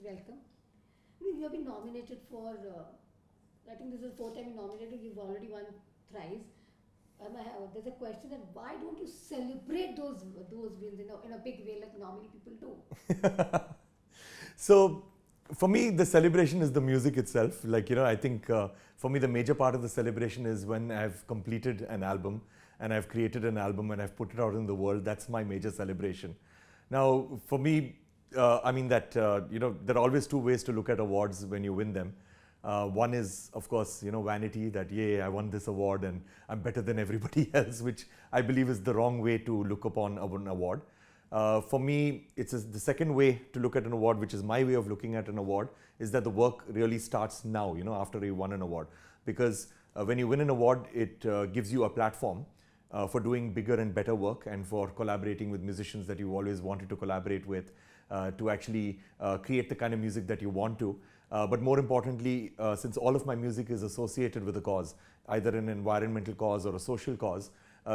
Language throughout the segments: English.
welcome. I mean, you have been nominated for, I think this is the fourth time you're nominated, you've already won thrice. There's a question that why don't you celebrate those wins in a big way like normally people do? So for me, the celebration is the music itself. I think for me, the major part of the celebration is when I've completed an album and I've created an album and I've put it out in the world. That's my major celebration. Now, for me, there are always two ways to look at awards when you win them. One is, of course, vanity, that, yay, I won this award and I'm better than everybody else, which I believe is the wrong way to look upon an award. For me, it's the second way to look at an award, which is my way of looking at an award, is that the work really starts now, after you won an award. Because when you win an award, it gives you a platform for doing bigger and better work and for collaborating with musicians that you always wanted to collaborate with, to actually create the kind of music that you want to. But more importantly, since all of my music is associated with a cause, either an environmental cause or a social cause,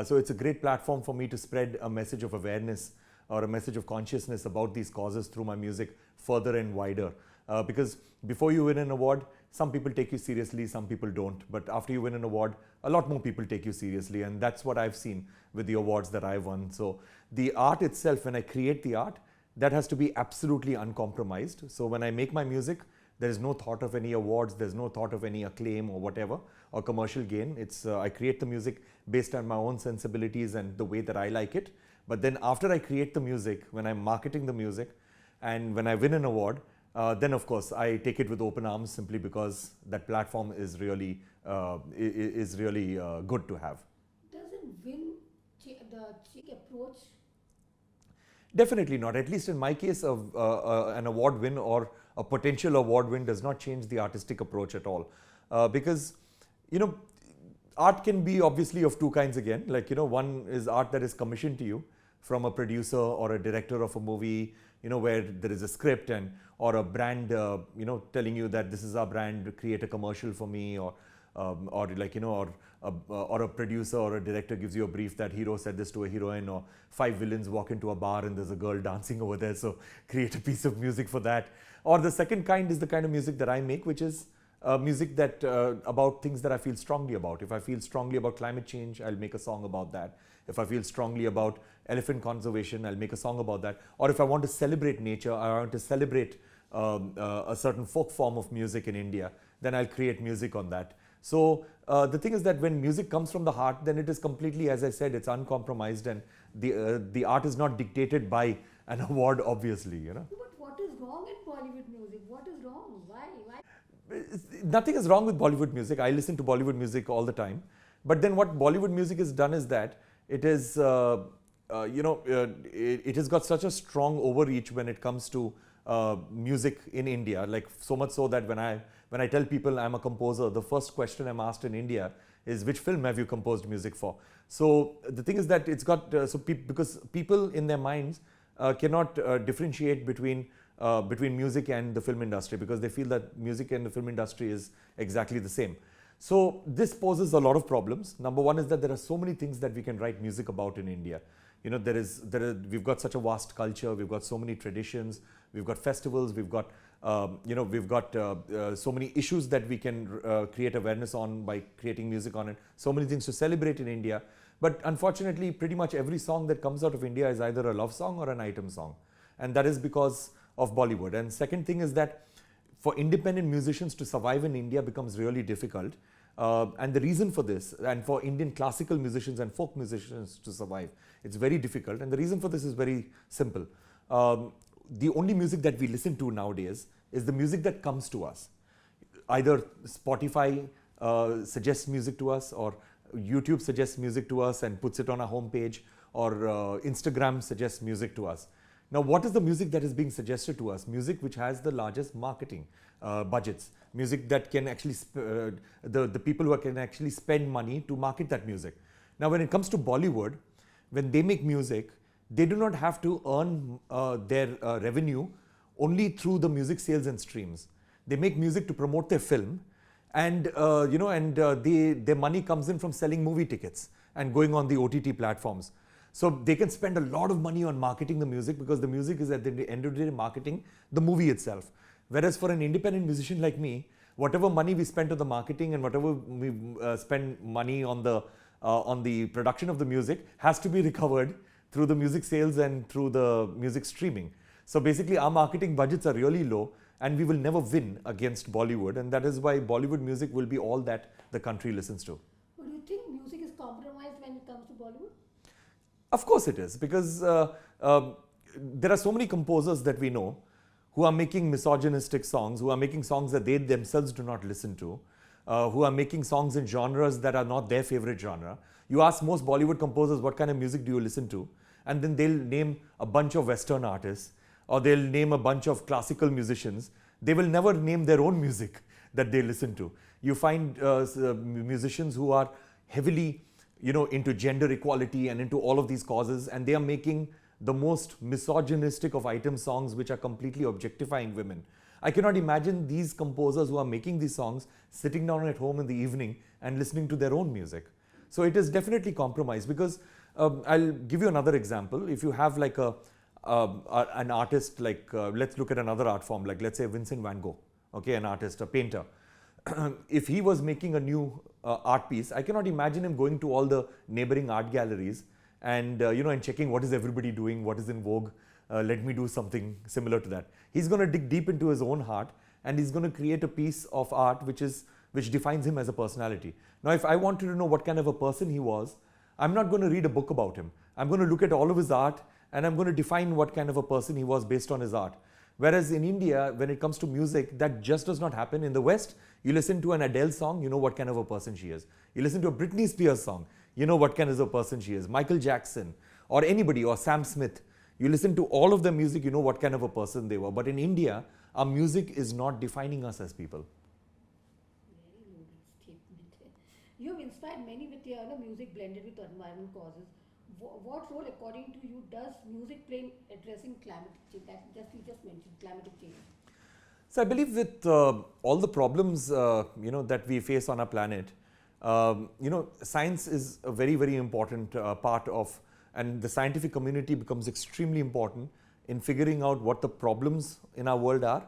so it's a great platform for me to spread a message of awareness or a message of consciousness about these causes through my music further and wider. Because before you win an award, some people take you seriously, some people don't. But after you win an award, a lot more people take you seriously. And that's what I've seen with the awards that I've won. So the art itself, when I create the art, that has to be absolutely uncompromised. So when I make my music, there is no thought of any awards, there's no thought of any acclaim or whatever, or commercial gain. It's I create the music based on my own sensibilities and the way that I like it. But then after I create the music, when I'm marketing the music, and when I win an award, then of course I take it with open arms, simply because that platform is really good to have. Doesn't win the approach? Definitely not. At least in my case, of an award win or a potential award win does not change the artistic approach at all. Because, art can be obviously of two kinds again. One is art that is commissioned to you from a producer or a director of a movie, where there is a script or a brand, telling you that this is our brand, create a commercial for me, or a producer or a director gives you a brief that hero said this to a heroine, or 5 villains walk into a bar and there's a girl dancing over there, so create a piece of music for that. Or the second kind is the kind of music that I make, which is music that about things that I feel strongly about. If I feel strongly about climate change, I'll make a song about that. If I feel strongly about elephant conservation, I'll make a song about that. Or if I want to celebrate nature, I want to celebrate a certain folk form of music in India, then I'll create music on that. So the thing is that when music comes from the heart, then it is completely, as I said, it's uncompromised, and the art is not dictated by an award, obviously. But what is wrong in Bollywood music? What is wrong? Why? Nothing is wrong with Bollywood music. I listen to Bollywood music all the time. But then what Bollywood music has done is that it is, it has got such a strong overreach when it comes to music in India. Like, so much so that when I tell people I'm a composer, the first question I'm asked in India is, which film have you composed music for? So the thing is that it's got, because people in their minds cannot differentiate between music and the film industry, because they feel that music and the film industry is exactly the same. So this poses a lot of problems. Number one is that there are so many things that we can write music about in India. We've got such a vast culture, we've got so many traditions, we've got festivals, we've got so many issues that we can create awareness on by creating music on it, so many things to celebrate in India. But unfortunately, pretty much every song that comes out of India is either a love song or an item song. And that is because of Bollywood. And second thing is that for independent musicians to survive in India becomes really difficult. And the reason for this, and for Indian classical musicians and folk musicians to survive, it's very difficult. And the reason for this is very simple. The only music that we listen to nowadays is the music that comes to us. Either Spotify suggests music to us, or YouTube suggests music to us and puts it on our homepage, or Instagram suggests music to us. Now, what is the music that is being suggested to us? Music which has the largest marketing budgets. Music that can actually, the people who can actually spend money to market that music. Now, when it comes to Bollywood, when they make music, they do not have to earn their revenue only through the music sales and streams. They make music to promote their film, and their money comes in from selling movie tickets and going on the OTT platforms. So they can spend a lot of money on marketing the music, because the music is at the end of the day marketing the movie itself. Whereas for an independent musician like me, whatever money we spend on the marketing and whatever we spend money on the production of the music has to be recovered through the music sales and through the music streaming. So basically our marketing budgets are really low and we will never win against Bollywood, and that is why Bollywood music will be all that the country listens to. But do you think music is compromised when it comes to Bollywood? Of course it is, because there are so many composers that we know who are making misogynistic songs, who are making songs that they themselves do not listen to, who are making songs in genres that are not their favorite genre. You ask most Bollywood composers, what kind of music do you listen to? And then they'll name a bunch of Western artists, or they'll name a bunch of classical musicians. They will never name their own music that they listen to. You find musicians who are heavily, into gender equality and into all of these causes, and they are making the most misogynistic of item songs which are completely objectifying women. I cannot imagine these composers who are making these songs sitting down at home in the evening and listening to their own music. So it is definitely compromised, because I'll give you another example. If you have like an artist, like let's look at another art form, like let's say Vincent van Gogh, okay, an artist, a painter. If he was making a new art piece, I cannot imagine him going to all the neighboring art galleries and and checking what is everybody doing, what is in vogue. Let me do something similar to that. He's going to dig deep into his own heart, and he's going to create a piece of art which defines him as a personality. Now, if I wanted to know what kind of a person he was, I'm not going to read a book about him. I'm going to look at all of his art, and I'm going to define what kind of a person he was based on his art. Whereas in India, when it comes to music, that just does not happen. In the West, you listen to an Adele song, you know what kind of a person she is. You listen to a Britney Spears song, you know what kind of a person she is. Michael Jackson, or anybody, or Sam Smith. You listen to all of their music, you know what kind of a person they were. But in India, our music is not defining us as people. Very loaded statement. You have inspired many with your music blended with environment causes. What role, according to you, does music play in addressing climatic change? You just mentioned climatic change. So I believe with all the problems that we face on our planet, science is a very, very important part of, and the scientific community becomes extremely important in figuring out what the problems in our world are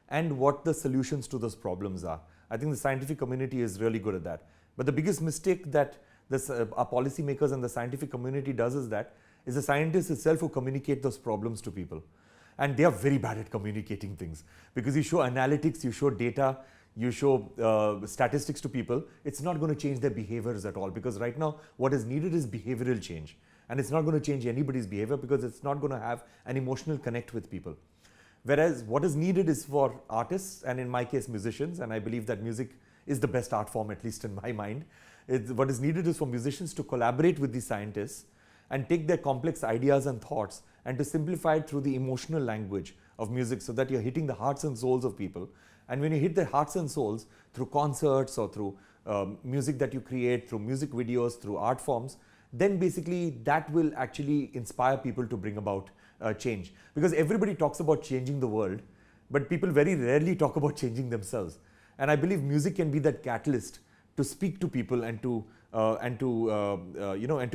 and what the solutions to those problems are. I think the scientific community is really good at that. But the biggest mistake that our policymakers and the scientific community does is the scientists itself who communicate those problems to people. And they are very bad at communicating things, because you show analytics, you show data, you show statistics to people, it's not going to change their behaviors at all, because right now what is needed is behavioral change. And it's not going to change anybody's behavior, because it's not going to have an emotional connect with people. Whereas what is needed is for artists, and in my case musicians, and I believe that music is the best art form, at least in my mind. What is needed is for musicians to collaborate with the scientists and take their complex ideas and thoughts and to simplify it through the emotional language of music, so that you're hitting the hearts and souls of people. And when you hit their hearts and souls through concerts or through music that you create, through music videos, through art forms, then basically that will actually inspire people to bring about change. Because everybody talks about changing the world, but people very rarely talk about changing themselves. And I believe music can be that catalyst to speak to people and to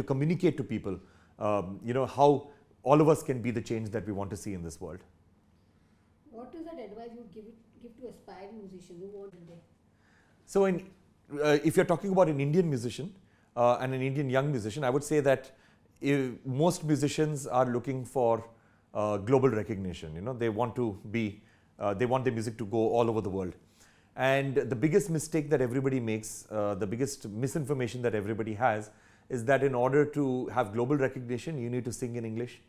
communicate to people, how all of us can be the change that we want to see in this world. What is that advice you would give to aspiring musicians who want in there? So, if you're talking about an Indian musician and an Indian young musician, I would say that most musicians are looking for global recognition. They want to be, they want their music to go all over the world. And the biggest mistake that everybody makes, the biggest misinformation that everybody has, is that in order to have global recognition, you need to sing in English,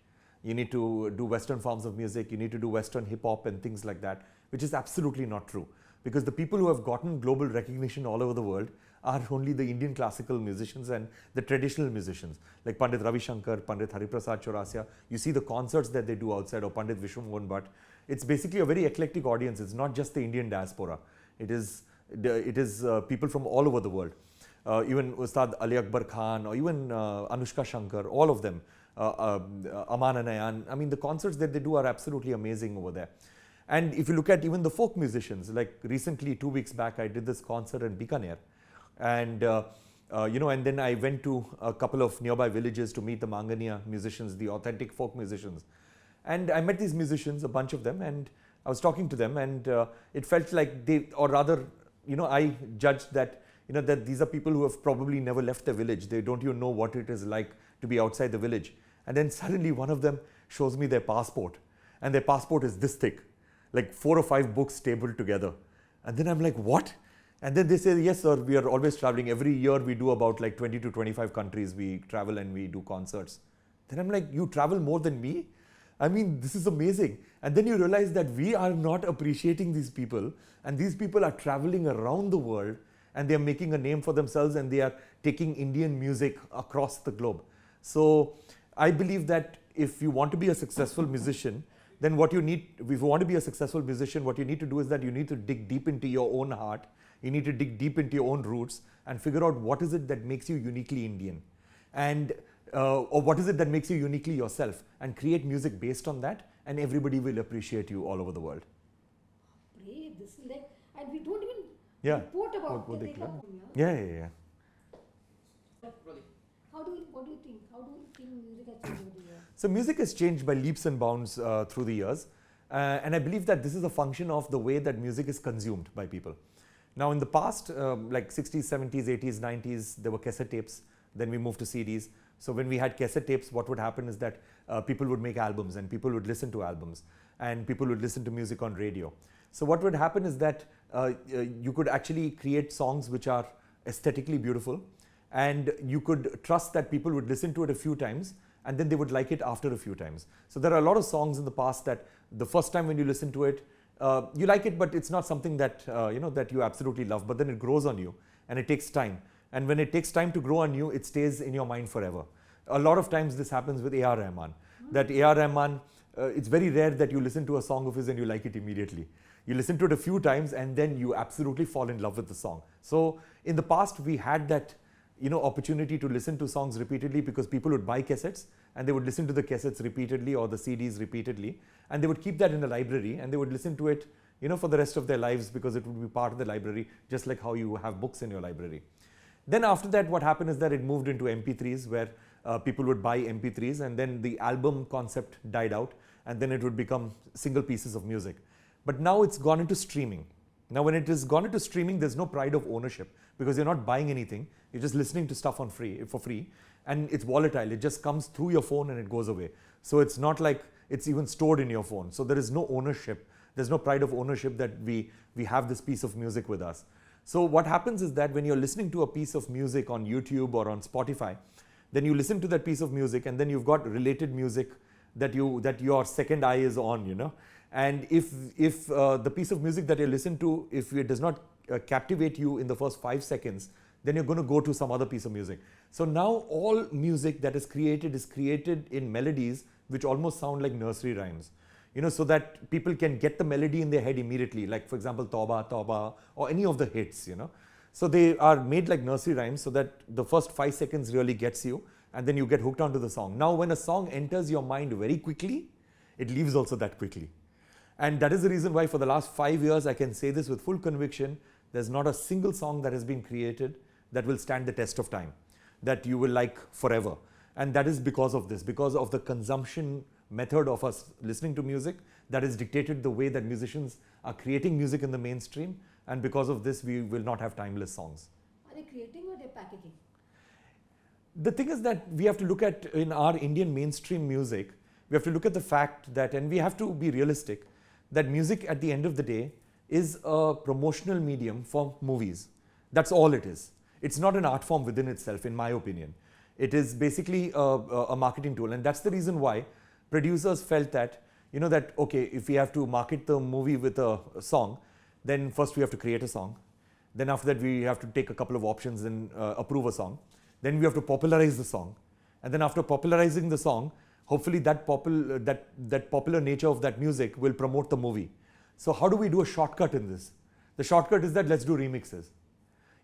you need to do Western forms of music, you need to do Western hip hop and things like that, which is absolutely not true. Because the people who have gotten global recognition all over the world are only the Indian classical musicians and the traditional musicians, like Pandit Ravi Shankar, Pandit Hariprasad Chaurasia. You see the concerts that they do outside, or Pandit Vishwamohan Bhatt. It's basically a very eclectic audience. It's not just the Indian diaspora. It is people from all over the world. Even Ustad Ali Akbar Khan, or even Anushka Shankar, all of them, Aman and Ayan. I mean, the concerts that they do are absolutely amazing over there. And if you look at even the folk musicians, like recently 2 weeks back, I did this concert in Bikaner, and and then I went to a couple of nearby villages to meet the Mangania musicians, the authentic folk musicians. And I met these musicians, a bunch of them, and I was talking to them, and it felt like they, or rather, I judged that, that these are people who have probably never left their village. They don't even know what it is like to be outside the village. And then suddenly one of them shows me their passport, and their passport is this thick, like 4 or 5 books stapled together. And then I'm like, what? And then they say, yes, sir, we are always traveling. Every year we do about like 20 to 25 countries. We travel and we do concerts. Then I'm like, you travel more than me? I mean, this is amazing. And then you realize that we are not appreciating these people, and these people are traveling around the world, and they are making a name for themselves, and they are taking Indian music across the globe. So I believe that if you want to be a successful musician, then what you need, if you want to be a successful musician, what you need to do is that you need to dig deep into your own heart. You need to dig deep into your own roots and figure out what is it that makes you uniquely Indian, and or what is it that makes you uniquely yourself, and create music based on that, and everybody will appreciate you all over the world. Great, this is like, and we don't even Yeah. report about What it. they They plan. come, Yeah. What do you think? How do you think music has changed over the years? So music has changed by leaps and bounds through the years, and I believe that this is a function of the way that music is consumed by people. Now in the past, like 60s, 70s, 80s, 90s, there were cassette tapes, then we moved to CDs. So when we had cassette tapes, what would happen is that people would make albums, and people would listen to albums, and people would listen to music on radio. So what would happen is that you could actually create songs which are aesthetically beautiful, and you could trust that people would listen to it a few times, and then they would like it after a few times. So there are a lot of songs in the past that the first time when you listen to it, you like it, but it's not something that that you absolutely love. But then it grows on you, and it takes time. And when it takes time to grow on you, it stays in your mind forever. A lot of times this happens with A.R. Rahman. That A.R. Rahman, it's very rare that you listen to a song of his and you like it immediately. You listen to it a few times, and then you absolutely fall in love with the song. So in the past, we had that opportunity to listen to songs repeatedly, because people would buy cassettes and they would listen to the cassettes repeatedly, or the CDs repeatedly, and they would keep that in the library, and they would listen to it for the rest of their lives, because it would be part of the library, just like how you have books in your library. Then after that, what happened is that it moved into MP3s, where people would buy MP3s, and then the album concept died out, and then it would become single pieces of music. But now it's gone into streaming. Now when it has gone into streaming, there's no pride of ownership, because you're not buying anything, you're just listening to stuff for free, and it's volatile. It just comes through your phone and it goes away. So it's not like it's even stored in your phone. So there is no ownership. There's no pride of ownership that we have this piece of music with us. So what happens is that when you're listening to a piece of music on YouTube or on Spotify, then you listen to that piece of music, and then you've got related music that your second eye is on, And if the piece of music that you listen to, if it does not captivate you in the first 5 seconds, then you're going to go to some other piece of music. So now all music that is created in melodies which almost sound like nursery rhymes. So that people can get the melody in their head immediately, like for example, Tauba, Tauba, or any of the hits, So they are made like nursery rhymes, so that the first 5 seconds really gets you, and then you get hooked onto the song. Now when a song enters your mind very quickly, it leaves also that quickly. And that is the reason why for the last 5 years, I can say this with full conviction, there's not a single song that has been created that will stand the test of time, that you will like forever. And that is because of this, because of the consumption method of us listening to music that is dictated the way that musicians are creating music in the mainstream, and because of this we will not have timeless songs. Are they creating or they're packaging? The thing is that we have to look at, in our Indian mainstream music, we have to look at the fact that, and we have to be realistic, that music at the end of the day is a promotional medium for movies. That's all it is. It's not an art form within itself, in my opinion. It is basically a marketing tool, and that's the reason why producers felt that, that okay, if we have to market the movie with a song, then first we have to create a song. Then after that we have to take a couple of options and approve a song. Then we have to popularize the song. And then after popularizing the song, hopefully that popular nature of that music will promote the movie. So how do we do a shortcut in this? The shortcut is that let's do remixes.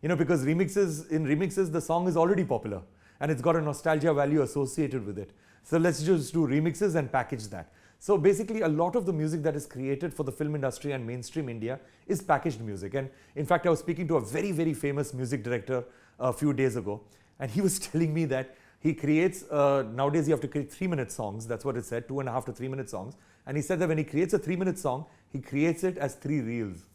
Because in remixes, the song is already popular and it's got a nostalgia value associated with it. So let's just do remixes and package that. So basically a lot of the music that is created for the film industry and mainstream India is packaged music. And in fact, I was speaking to a very, very famous music director a few days ago, and he was telling me that he creates, nowadays you have to create 3-minute songs, that's what it said, 2.5 to 3 minute songs. And he said that when he creates a 3-minute song, he creates it as 3 reels.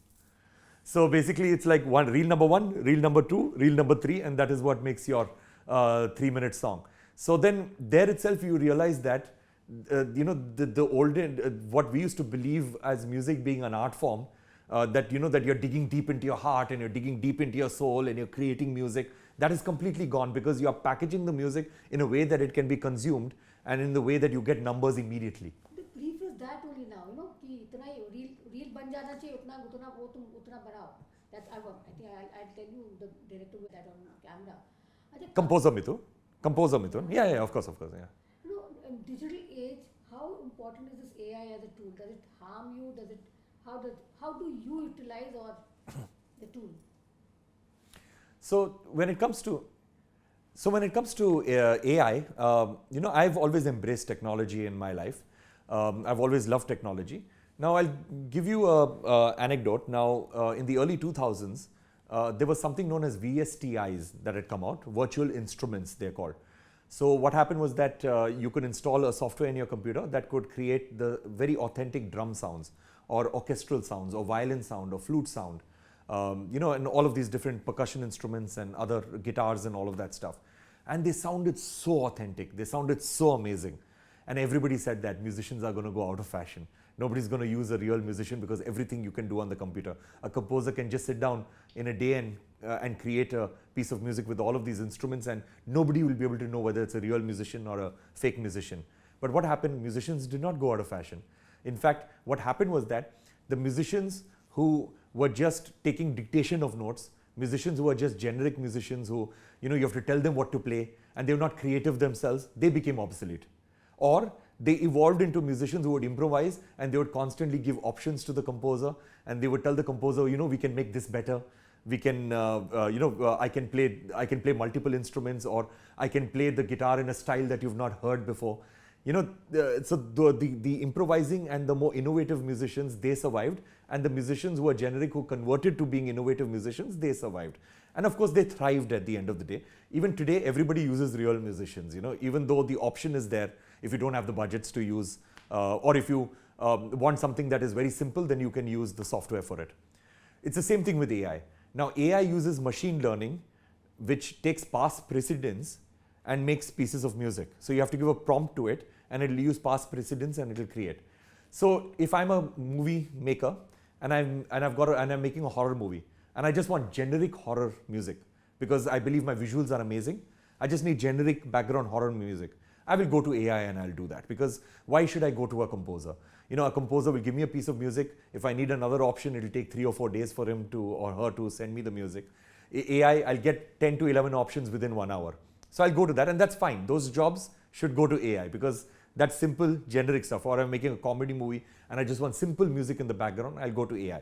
So basically, it's like reel number 1, reel number 2, reel number 3, and that is what makes your 3-minute song. So then there itself you realize that the olden what we used to believe as music being an art form, that that you're digging deep into your heart and you're digging deep into your soul and you're creating music, that is completely gone, because you are packaging the music in a way that it can be consumed and in the way that you get numbers immediately. The brief is that only now, कि इतना ही reel बन जाना चाहिए, उतना उतना वो तुम उतना बनाओ. That's I think I'll tell you the director with that on camera. Composer Mithun. Yeah, of course, yeah. In digital age, how important is this AI as a tool? Does it harm you? How do you utilize the tool? So when it comes to AI, I've always embraced technology in my life. I've always loved technology. Now I'll give you an anecdote. Now in the early 2000s, there was something known as VSTIs that had come out, virtual instruments they're called. So what happened was that you could install a software in your computer that could create the very authentic drum sounds or orchestral sounds or violin sound or flute sound, and all of these different percussion instruments and other guitars and all of that stuff. And they sounded so authentic, they sounded so amazing. And everybody said that musicians are going to go out of fashion. Nobody's going to use a real musician because everything you can do on the computer. A composer can just sit down in a day and create a piece of music with all of these instruments, and nobody will be able to know whether it's a real musician or a fake musician. But what happened? Musicians did not go out of fashion. In fact, what happened was that the musicians who were just taking dictation of notes, musicians who were just generic musicians who, you have to tell them what to play and they were not creative themselves, they became obsolete. Or they evolved into musicians who would improvise and they would constantly give options to the composer, and they would tell the composer, we can make this better. We can, I can play multiple instruments, or I can play the guitar in a style that you've not heard before. So the improvising and the more innovative musicians, they survived, and the musicians who were generic, who converted to being innovative musicians, they survived. And of course, they thrived at the end of the day. Even today, everybody uses real musicians, even though the option is there. If you don't have the budgets to use, or if you want something that is very simple, then you can use the software for it. It's the same thing with AI. Now, AI uses machine learning, which takes past precedents and makes pieces of music. So you have to give a prompt to it, and it'll use past precedents and it'll create. So if I'm a movie maker and I'm making a horror movie, and I just want generic horror music because I believe my visuals are amazing, I just need generic background horror music, I will go to AI and I'll do that, because why should I go to a composer? A composer will give me a piece of music. If I need another option, it'll take 3 or 4 days for him or her to send me the music. AI, I'll get 10 to 11 options within 1 hour. So I'll go to that, and that's fine. Those jobs should go to AI because that's simple, generic stuff. Or I'm making a comedy movie and I just want simple music in the background, I'll go to AI.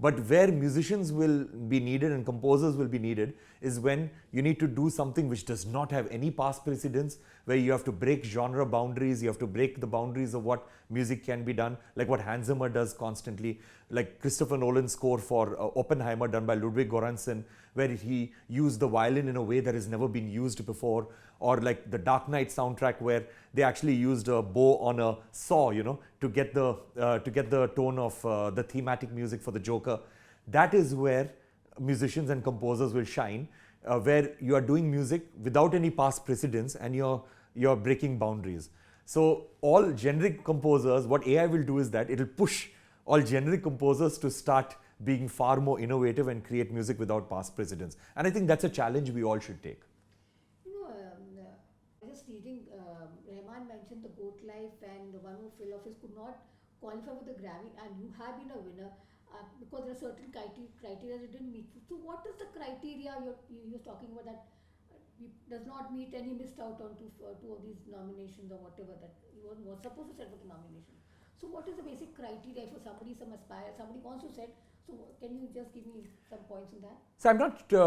But where musicians will be needed and composers will be needed is when you need to do something which does not have any past precedents, where you have to break genre boundaries, you have to break the boundaries of what music can be done, like what Hans Zimmer does constantly, like Christopher Nolan's score for Oppenheimer done by Ludwig Göransson, where he used the violin in a way that has never been used before, or like the Dark Knight soundtrack where they actually used a bow on a saw, to get the tone of the thematic music for the Joker. That is where musicians and composers will shine, where you are doing music without any past precedents and you're breaking boundaries. So all generic composers, what AI will do is that it will push all generic composers to start being far more innovative and create music without past precedents. And I think that's a challenge we all should take. Just reading, Rahman mentioned the GOAT Life and the one who Phil Office could not qualify for the Grammy, and you have been a winner because there are certain criteria you didn't meet. So what is the criteria you're talking about that does not meet, and he missed out on two of these nominations or whatever that he was supposed to set for the nomination? So what is the basic criteria for somebody wants to set? So can you just give me some points on that? So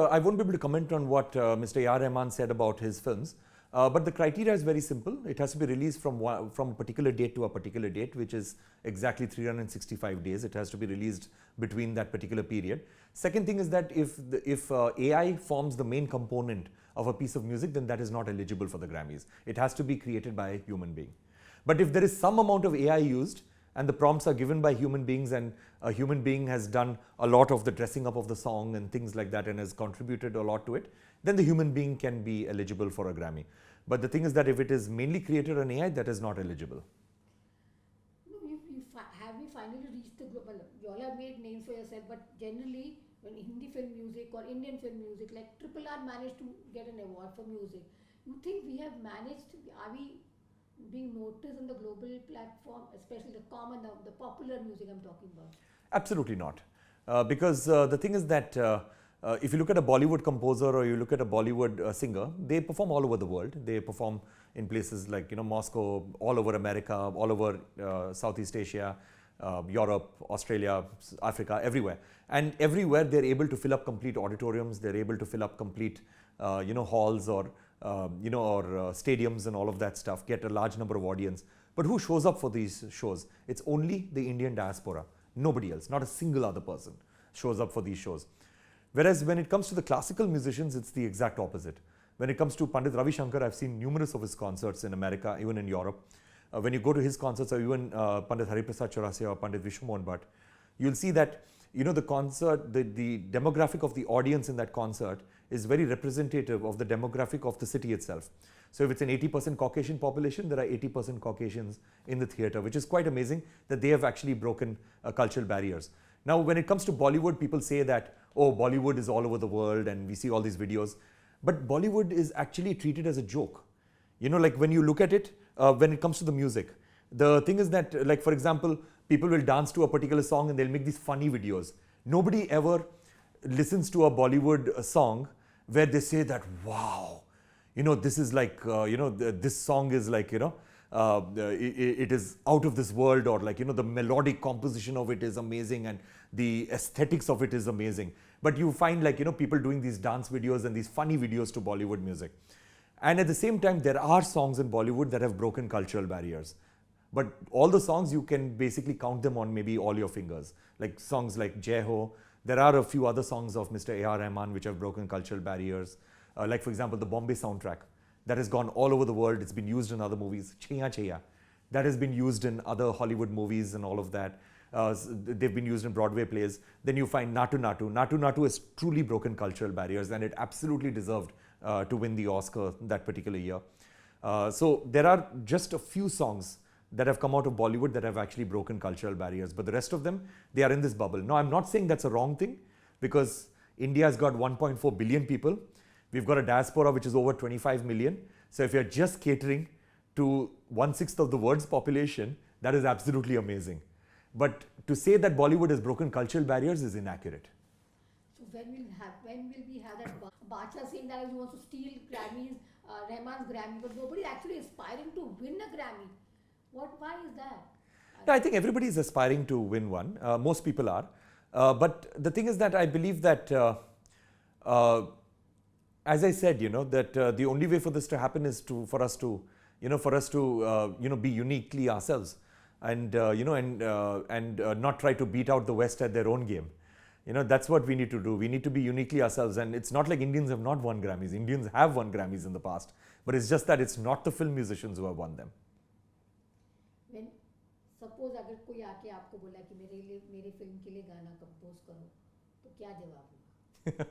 I won't be able to comment on what Mr. A.R. Rahman said about his films. But the criteria is very simple. It has to be released from a particular date to a particular date, which is exactly 365 days. It has to be released between that particular period. Second thing is that if AI forms the main component of a piece of music, then that is not eligible for the Grammys. It has to be created by a human being. But if there is some amount of AI used, and the prompts are given by human beings, and a human being has done a lot of the dressing up of the song and things like that and has contributed a lot to it, then the human being can be eligible for a Grammy. But the thing is that if it is mainly created on AI, that is not eligible. Have we finally reached the global? You all have made names for yourself, but generally, when Hindi film music or Indian film music, like Triple R managed to get an award for music, you think we have managed? Are we being noticed on the global platform, especially the common, the popular music I'm talking about? Absolutely not. Because the thing is that if you look at a Bollywood composer or you look at a Bollywood singer, they perform all over the world. They perform in places like Moscow, all over America, all over Southeast Asia, Europe, Australia, Africa, everywhere. And everywhere they're able to fill up complete auditoriums. They're able to fill up complete halls or stadiums and all of that stuff, get a large number of audience. But who shows up for these shows? It's only the Indian diaspora. Nobody else, not a single other person shows up for these shows. Whereas when it comes to the classical musicians, it's the exact opposite. When it comes to Pandit Ravi Shankar, I've seen numerous of his concerts in America, even in Europe. When you go to his concerts, or even Pandit Hariprasad Chaurasia or Pandit Vishwamohan Bhatt, you'll see that the concert, the demographic of the audience in that concert is very representative of the demographic of the city itself. So if it's an 80% Caucasian population, there are 80% Caucasians in the theatre, which is quite amazing that they have actually broken cultural barriers. Now, when it comes to Bollywood, people say that, oh, Bollywood is all over the world and we see all these videos. But Bollywood is actually treated as a joke. Like when you look at it, when it comes to the music, the thing is that, like for example, people will dance to a particular song and they'll make these funny videos. Nobody ever listens to a Bollywood song where they say that, wow, this is like, this song is like, it is out of this world, or like, the melodic composition of it is amazing and the aesthetics of it is amazing. But you find like, people doing these dance videos and these funny videos to Bollywood music. And at the same time, there are songs in Bollywood that have broken cultural barriers. But all the songs, you can basically count them on maybe all your fingers. Like songs like Jai Ho. There are a few other songs of Mr. A.R. Rahman which have broken cultural barriers. Like for example, the Bombay soundtrack that has gone all over the world. It's been used in other movies. Chaiya Chaiya. That has been used in other Hollywood movies and all of that. They've been used in Broadway plays. Then you find Natu Natu. Natu Natu has truly broken cultural barriers, and it absolutely deserved to win the Oscar that particular year. So there are just a few songs that have come out of Bollywood that have actually broken cultural barriers. But the rest of them, they are in this bubble. Now, I'm not saying that's a wrong thing, because India has got 1.4 billion people. We've got a diaspora which is over 25 million. So if you're just catering to 1/6 of the world's population, that is absolutely amazing. But to say that Bollywood has broken cultural barriers is inaccurate. So when will we have that Bacha saying that he wants to steal Grammys, Rahman's Grammy, but nobody actually aspiring to win a Grammy? Why is that? Yeah, I think everybody is aspiring to win one. Most people are. But the thing is that I believe that, as I said, that the only way for this to happen is for us to be uniquely ourselves, and not try to beat out the West at their own game. That's what we need to do. We need to be uniquely ourselves. And it's not like Indians have not won Grammys. Indians have won Grammys in the past. But it's just that it's not the film musicians who have won them. When suppose अगर कोई आके आपको बोला कि मेरे film के लिए गाना कंपोज करो, तो क्या जवाब होगा?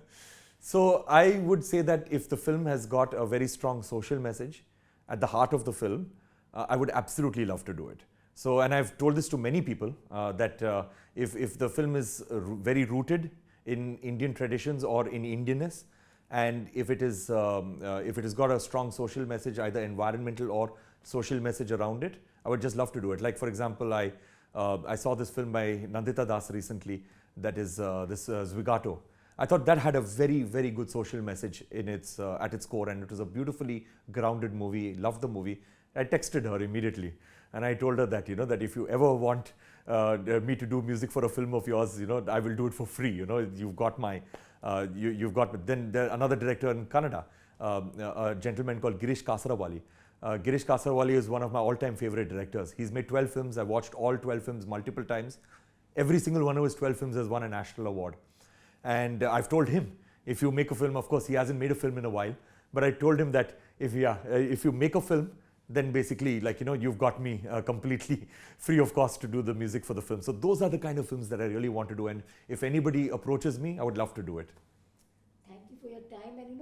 So I would say that if the film has got a very strong social message at the heart of the film, I would absolutely love to do it. So, and I've told this to many people that if the film is very rooted in Indian traditions or in Indianness, and if it has got a strong social message, either environmental or social message around it, I would just love to do it. Like for example, I saw this film by Nandita Das recently, that is this Zwigato. I thought that had a very, very good social message in at its core, and it was a beautifully grounded movie. Loved the movie. I texted her immediately, and I told her that that if you ever want me to do music for a film of yours, I will do it for free. You've got my, you've got. Then there another director in Kannada, a gentleman called Girish Kasaravali. Girish Kasaravali is one of my all-time favorite directors. He's made 12 films. I've watched all 12 films multiple times. Every single one of his 12 films has won a national award. And I've told him, if you make a film, of course he hasn't made a film in a while, but I told him that if you make a film, then basically, like, you've got me completely free of cost to do the music for the film. So those are the kind of films that I really want to do. And if anybody approaches me, I would love to do it. Thank you for your time. And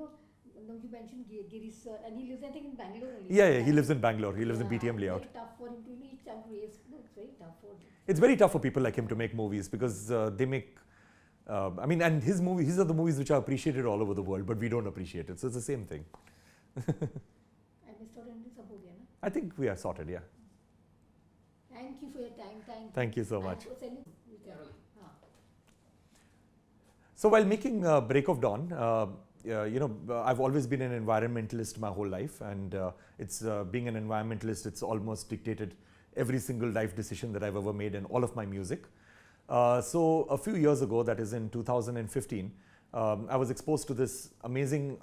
you mentioned Giri sir, and he lives, I think, in Bangalore only. Yeah, he lives in Bangalore. He lives in BTM layout. It's very tough for him to each time raise. No, it's very tough for him. It's very tough for people like him to make movies because they make. And his are the movies which are appreciated all over the world, but we don't appreciate it. So it's the same thing. I think we are sorted, yeah. Thank you for your time. Thank you so much. And So while making Break of Dawn, I've always been an environmentalist my whole life, and it's being an environmentalist, it's almost dictated every single life decision that I've ever made in all of my music. So a few years ago, that is in 2015, I was exposed to this amazing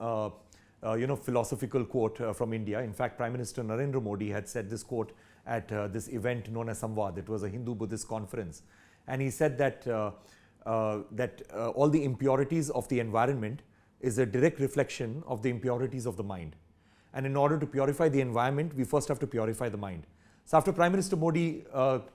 philosophical quote from India. In fact, Prime Minister Narendra Modi had said this quote at this event known as Samvad. It was a Hindu-Buddhist conference. And he said that, all the impurities of the environment is a direct reflection of the impurities of the mind. And in order to purify the environment, we first have to purify the mind. So after Prime Minister Modi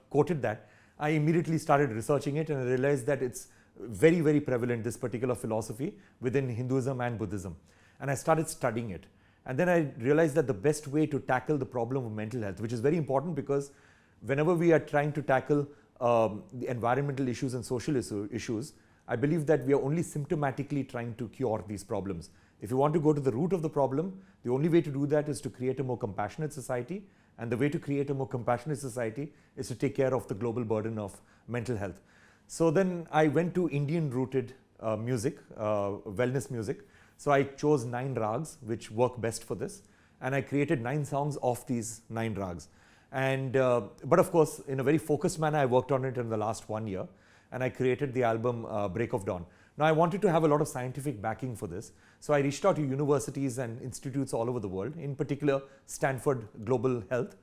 quoted that, I immediately started researching it, and I realized that it's very, very prevalent, this particular philosophy, within Hinduism and Buddhism. And I started studying it. And then I realized that the best way to tackle the problem of mental health, which is very important because whenever we are trying to tackle the environmental issues and social issues, I believe that we are only symptomatically trying to cure these problems. If you want to go to the root of the problem, the only way to do that is to create a more compassionate society. And the way to create a more compassionate society is to take care of the global burden of mental health. So then I went to Indian-rooted music, wellness music. So I chose 9 rags which work best for this, and I created 9 songs of these 9 rags. And but of course, in a very focused manner, I worked on it in the last 1 year, and I created the album Break of Dawn. Now I wanted to have a lot of scientific backing for this, so I reached out to universities and institutes all over the world, in particular Stanford Global Health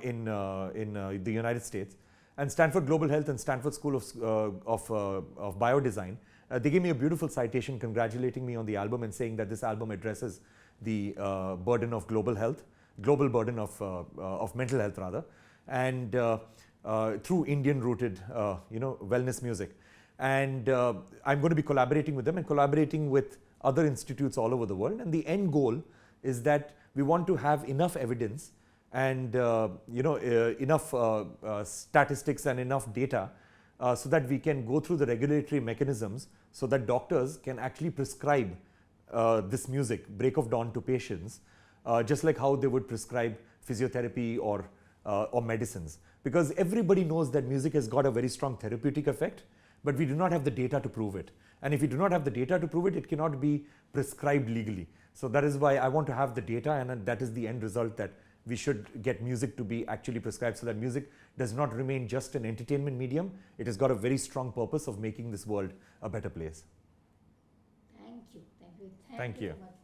in the United States. And Stanford Global Health and Stanford School of Biodesign, they gave me a beautiful citation congratulating me on the album and saying that this album addresses the burden of global burden of mental health rather, and through Indian-rooted wellness music. And I'm going to be collaborating with them and collaborating with other institutes all over the world. And the end goal is that we want to have enough evidence and enough statistics and enough data so that we can go through the regulatory mechanisms so that doctors can actually prescribe this music, Break of Dawn, to patients, just like how they would prescribe physiotherapy or medicines. Because everybody knows that music has got a very strong therapeutic effect, but we do not have the data to prove it. And if we do not have the data to prove it, it cannot be prescribed legally. So that is why I want to have the data, and that is the end result, that we should get music to be actually prescribed so that music does not remain just an entertainment medium. It has got a very strong purpose of making this world a better place. Thank you. Thank you. So much.